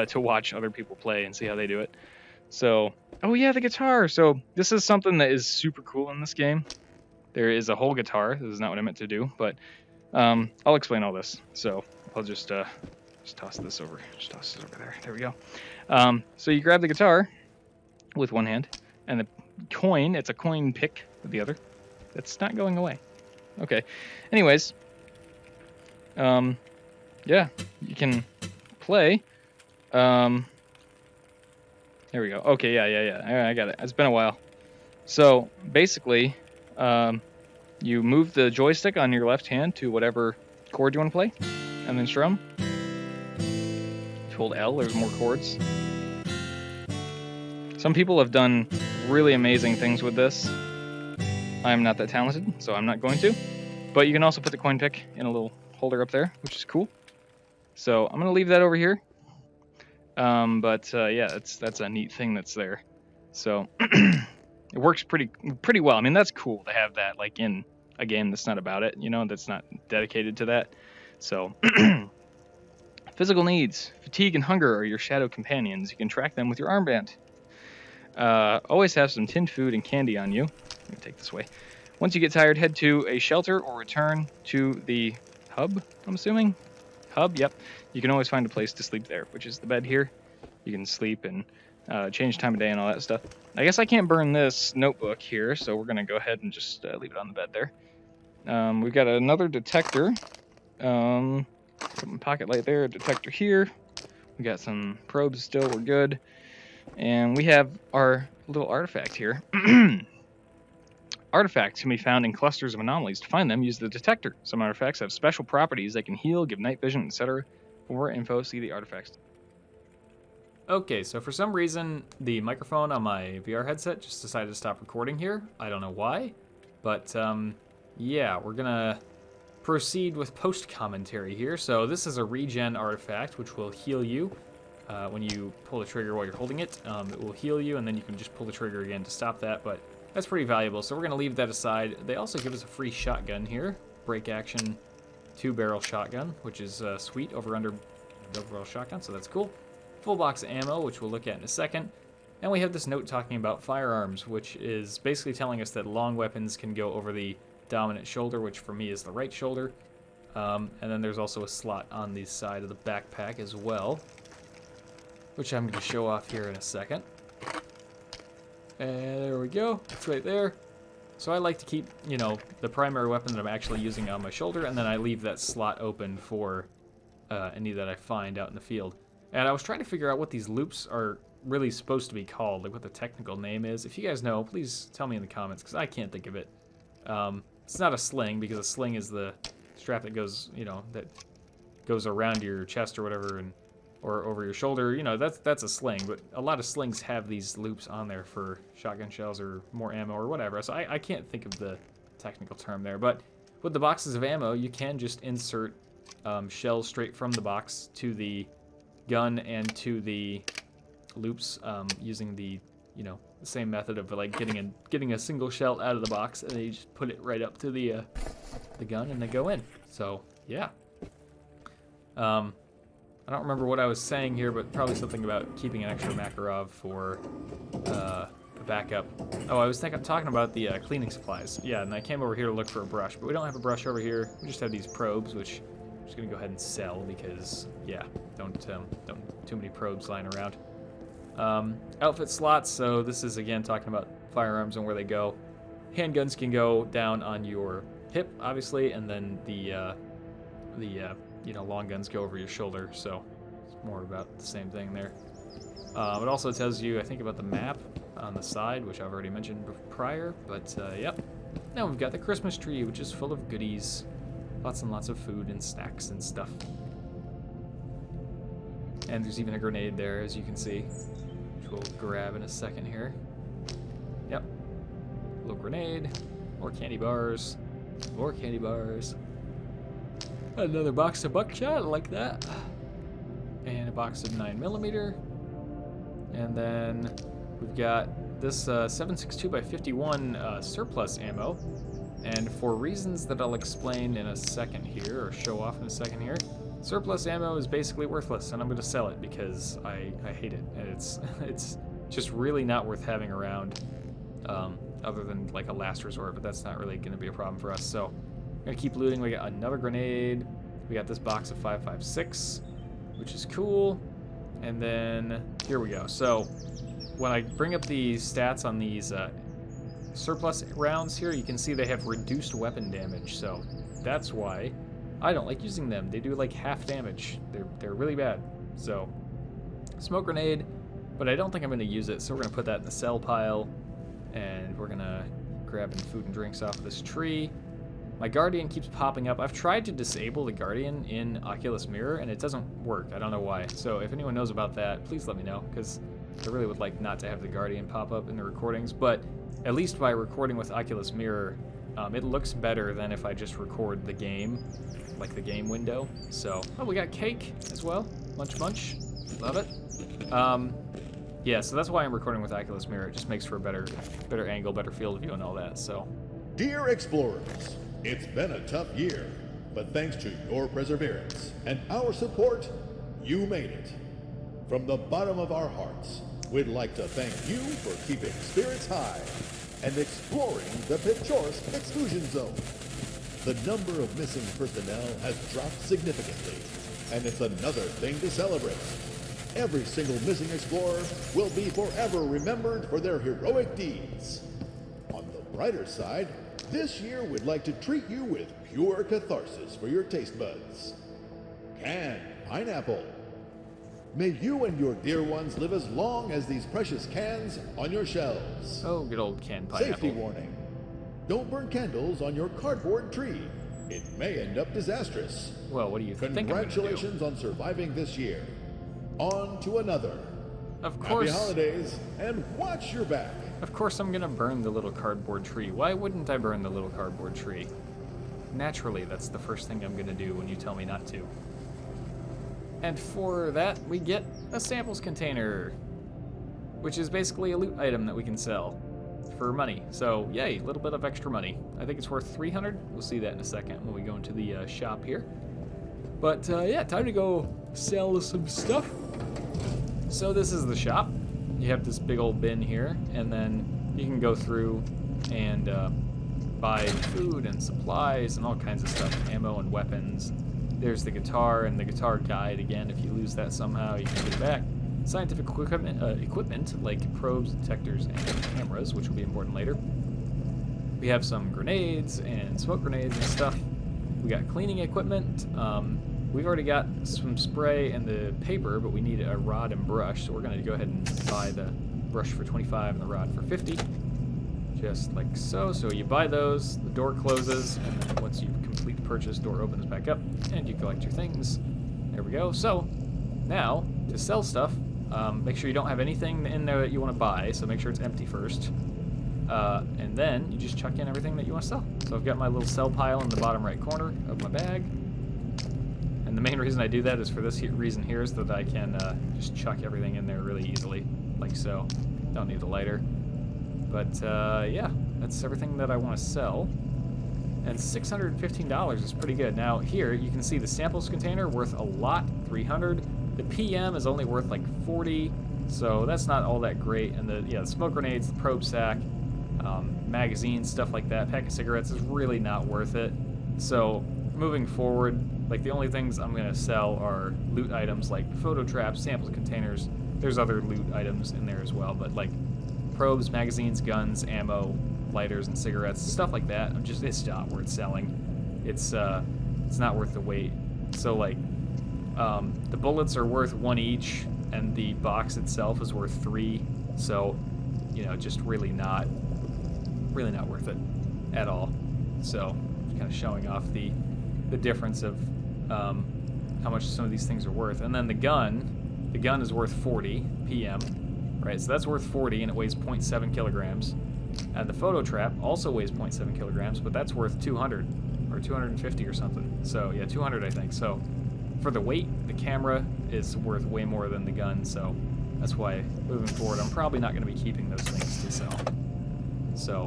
to watch other people play and see how they do it. So, oh yeah, the guitar. So this is something that is super cool in this game. There is a whole guitar. This is not what I meant to do, but I'll explain all this. So I'll just toss this over. Just toss this over there. There we go. So you grab the guitar with one hand, and the coin. It's a coin pick with the other. That's not going away. Okay. Anyways. Yeah, you can play. There we go. Okay, yeah. All right, I got it. It's been a while. So basically, you move the joystick on your left hand to whatever chord you want to play, and then strum. If you hold L, there's more chords. Some people have done really amazing things with this. I'm not that talented, so I'm not going to. But you can also put the coin pick in a little holder up there, which is cool. So I'm gonna leave that over here. Yeah, that's a neat thing that's there. So it works pretty well. I mean, that's cool to have that like in a game that's not about it, that's not dedicated to that. So physical needs, fatigue and hunger are your shadow companions. You can track them with your armband. Always have some tinned food and candy on you. Let me take this away. Once you get tired, head to a shelter or return to the hub, I'm assuming? Hub, yep. You can always find a place to sleep there, which is the bed here. You can sleep and change time of day and all that stuff. I guess I can't burn this notebook here, so we're going to go ahead and just leave it on the bed there. We've got another detector. Put my pocket light there, a detector here. We got some probes still, we're good. And we have our little artifact here. Artifacts can be found in clusters of anomalies. To find them, use the detector. Some artifacts have special properties. They can heal, give night vision, etc. For more info, see the artifacts. Okay, so for some reason, the microphone on my VR headset just decided to stop recording here. I don't know why, but yeah, we're gonna proceed with post-commentary here. So this is a regen artifact, which will heal you. When you pull the trigger while you're holding it, it will heal you, and then you can just pull the trigger again to stop that, but that's pretty valuable, so we're going to leave that aside. They also give us a free shotgun here, break action 2-barrel shotgun, which is sweet over under double-barrel shotgun, so that's cool. Full box of ammo, which we'll look at in a second. And we have this note talking about firearms, which is basically telling us that long weapons can go over the dominant shoulder, which for me is the right shoulder. And then there's also a slot on the side of the backpack as well, which I'm going to show off here in a second. And there we go, it's right there. So I like to keep, you know, the primary weapon that I'm actually using on my shoulder, and then I leave that slot open for any that I find out in the field. And I was trying to figure out what these loops are really supposed to be called, like what the technical name is. If you guys know, please tell me in the comments, because I can't think of it. It's not a sling, because a sling is the strap that goes, you know, that goes around your chest or whatever, and or over your shoulder, you know, that's a sling, but a lot of slings have these loops on there for shotgun shells or more ammo or whatever, so I can't think of the technical term there, but with the boxes of ammo, you can just insert shells straight from the box to the gun and to the loops using the, you know, the same method of like getting a single shell out of the box, and then you just put it right up to the gun and they go in. So, yeah. I don't remember what I was saying here, but probably something about keeping an extra Makarov for a backup. Oh, I was talking about the cleaning supplies. Yeah, and I came over here to look for a brush, but we don't have a brush over here. We just have these probes, which I'm just gonna go ahead and sell because, yeah, don't too many probes lying around. Outfit slots. So this is again talking about firearms and where they go. Handguns can go down on your hip, obviously, and then the you know, long guns go over your shoulder, so it's more about the same thing there. It also tells you, I think, about the map on the side, which I've already mentioned prior, but yep. Now we've got the Christmas tree, which is full of goodies. Lots and lots of food and snacks and stuff. And there's even a grenade there, as you can see, which we'll grab in a second here. Yep. A little grenade, more candy bars, more candy bars. Another box of buckshot, like that. And a box of 9mm. And then we've got this 7.62x51 surplus ammo. And for reasons that I'll explain in a second here, or show off in a second here, surplus ammo is basically worthless, and I'm going to sell it because I hate it. And it's just really not worth having around, other than like a last resort, but that's not really going to be a problem for us. So we're going to keep looting. We got another grenade. We got this box of 5.56, which is cool. And then here we go. So when I bring up the stats on these surplus rounds here, you can see they have reduced weapon damage. So that's why I don't like using them. They do like half damage. They're really bad. So smoke grenade, but I don't think I'm going to use it. So we're going to put that in the sell pile, and we're going to grab food and drinks off of this tree. My Guardian keeps popping up. I've tried to disable the Guardian in Oculus Mirror, and it doesn't work. I don't know why. So if anyone knows about that, please let me know, because I really would like not to have the Guardian pop up in the recordings. But at least by recording with Oculus Mirror, it looks better than if I just record the game, like the game window. So, oh, we got cake as well. Munch. Love it. Yeah, so that's why I'm recording with Oculus Mirror. It just makes for a better angle, better field of view, and all that. So, dear explorers, it's been a tough year, but thanks to your perseverance and our support, you made it. From the bottom of our hearts, We'd like to thank you for keeping spirits high and exploring the picturesque exclusion zone. The number of missing personnel has dropped significantly, and it's another thing to celebrate. Every single missing explorer will be forever remembered for their heroic deeds. On the brighter side, this year we'd like to treat you with pure catharsis for your taste buds. Canned pineapple. May you and your dear ones live as long as these precious cans on your shelves. Oh, good old canned pineapple. Safety warning. Don't burn candles on your cardboard tree. It may end up disastrous. Well, what do you think I'm gonna do? Congratulations on surviving this year. On to another. Of course. Happy holidays, and watch your back. Of course I'm gonna burn the little cardboard tree. Why wouldn't I burn the little cardboard tree? Naturally, that's the first thing I'm gonna do when you tell me not to. And for that, we get a samples container, which is basically a loot item that we can sell for money. So, yay, a little bit of extra money. I think it's worth 300. We'll see that in a second when we go into the shop here. But yeah, time to go sell some stuff. So this is the shop. You have this big old bin here, and then you can go through and buy food and supplies and all kinds of stuff, ammo and weapons. There's the guitar and the guitar guide again. If you lose that somehow, you can get it back. Scientific equipment like probes, detectors, and cameras, which will be important later. We have some grenades and smoke grenades and stuff. We got cleaning equipment. We've already got some spray and the paper, but we need a rod and brush, so we're going to go ahead and buy the brush for 25 and the rod for 50. Just like so. So you buy those, the door closes, and then once you complete the purchase, door opens back up, and you collect your things. There we go. So now, to sell stuff, make sure you don't have anything in there that you want to buy, so make sure it's empty first. And then you just chuck in everything that you want to sell. So I've got my little sell pile in the bottom right corner of my bag. And the main reason I do that is for this reason here, is that I can just chuck everything in there really easily, like so. Don't need the lighter. But yeah, that's everything that I want to sell. And $615 is pretty good. Now here, you can see the samples container worth a lot, 300. The PM is only worth like 40, so that's not all that great. And the smoke grenades, the probe sack, magazines, stuff like that, pack of cigarettes is really not worth it. So moving forward, like the only things I'm gonna sell are loot items like photo traps, samples containers. There's other loot items in there as well, but like probes, magazines, guns, ammo, lighters, and cigarettes, stuff like that. It's not worth selling. It's not worth the wait. So like, the bullets are worth 1 each, and the box itself is worth 3. So, you know, just really not worth it at all. So, kind of showing off the difference of how much some of these things are worth. And then the gun is worth 40 PM. Right, so that's worth 40, and it weighs 0.7 kilograms. And the photo trap also weighs 0.7 kilograms, but that's worth 200 or 250 or something. So yeah, 200 I think. So for the weight, the camera is worth way more than the gun. So that's why moving forward, I'm probably not going to be keeping those things to sell. So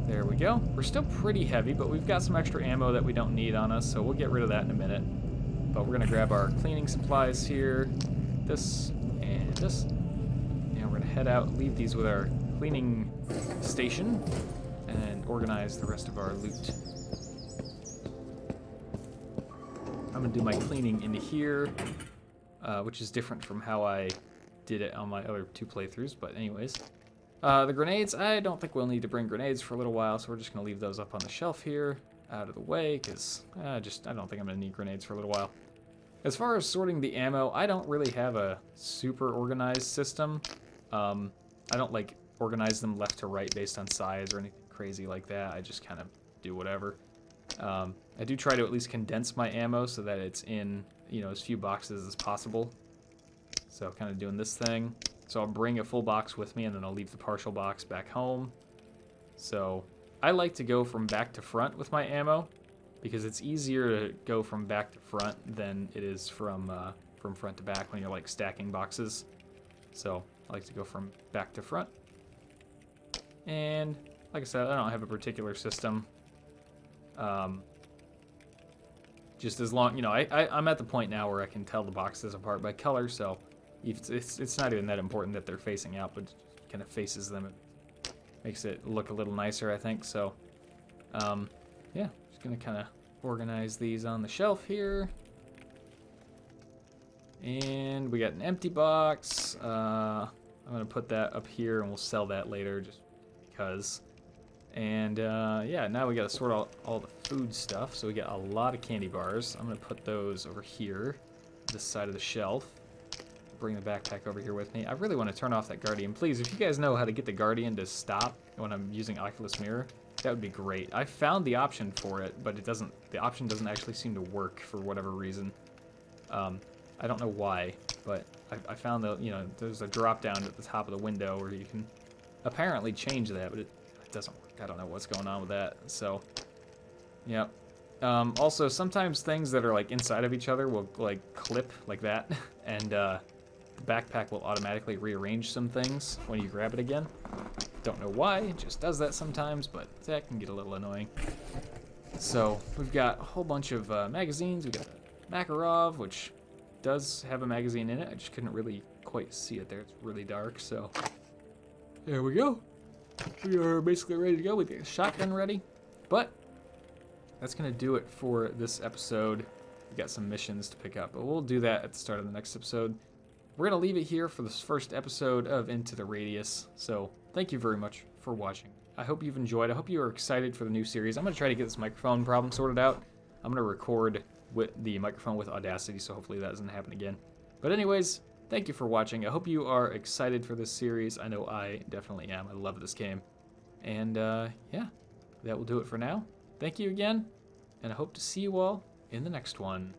there we go. We're still pretty heavy, but we've got some extra ammo that we don't need on us, so we'll get rid of that in a minute. But we're going to grab our cleaning supplies here, this and this. We're going to head out, leave these with our cleaning station, and organize the rest of our loot. I'm going to do my cleaning into here, which is different from how I did it on my other 2 playthroughs, but anyways. The grenades, I don't think we'll need to bring grenades for a little while, so we're just going to leave those up on the shelf here, out of the way, because I don't think I'm going to need grenades for a little while. As far as sorting the ammo, I don't really have a super organized system. I don't like organize them left to right based on size or anything crazy like that. I just kind of do whatever. I do try to at least condense my ammo so that it's in, you know, as few boxes as possible. So kind of doing this thing. So I'll bring a full box with me, and then I'll leave the partial box back home. So I like to go from back to front with my ammo, because it's easier to go from back to front than it is from front to back when you're like stacking boxes. So I like to go from back to front. And like I said, I don't have a particular system. Just as long, you know, I'm at the point now where I can tell the boxes apart by color, so It's not even that important that they're facing out, but it kind of faces them. It makes it look a little nicer, I think. So, yeah, just gonna kind of organize these on the shelf here. And we got an empty box. I'm gonna put that up here, and we'll sell that later, just because. And yeah, now we gotta sort out all the food stuff. So we got a lot of candy bars. I'm gonna put those over here, this side of the shelf. Bring the backpack over here with me. I really want to turn off that Guardian. Please, if you guys know how to get the Guardian to stop when I'm using Oculus Mirror, that would be great. I found the option for it, but the option doesn't actually seem to work for whatever reason. I don't know why, but I found that, you know, there's a drop down at the top of the window where you can apparently change that, but it doesn't work. I don't know what's going on with that. So, yeah. Also, sometimes things that are like inside of each other will like clip like that, and the backpack will automatically rearrange some things when you grab it again. Don't know why, it just does that sometimes, but that can get a little annoying. So we've got a whole bunch of magazines. We got Makarov, which does have a magazine in it. I just couldn't really quite see it there. It's really dark, so there we go. We are basically ready to go. We got a shotgun ready, but that's gonna do it for this episode. We got some missions to pick up, but we'll do that at the start of the next episode. We're gonna leave it here for this first episode of Into the Radius. So thank you very much for watching. I hope you've enjoyed. I hope you are excited for the new series. I'm gonna try to get this microphone problem sorted out. I'm gonna record with the microphone with Audacity, so hopefully that doesn't happen again. But anyways, thank you for watching. I hope you are excited for this series. I know I definitely am. I love this game. And yeah, that will do it for now. Thank you again, and I hope to see you all in the next one.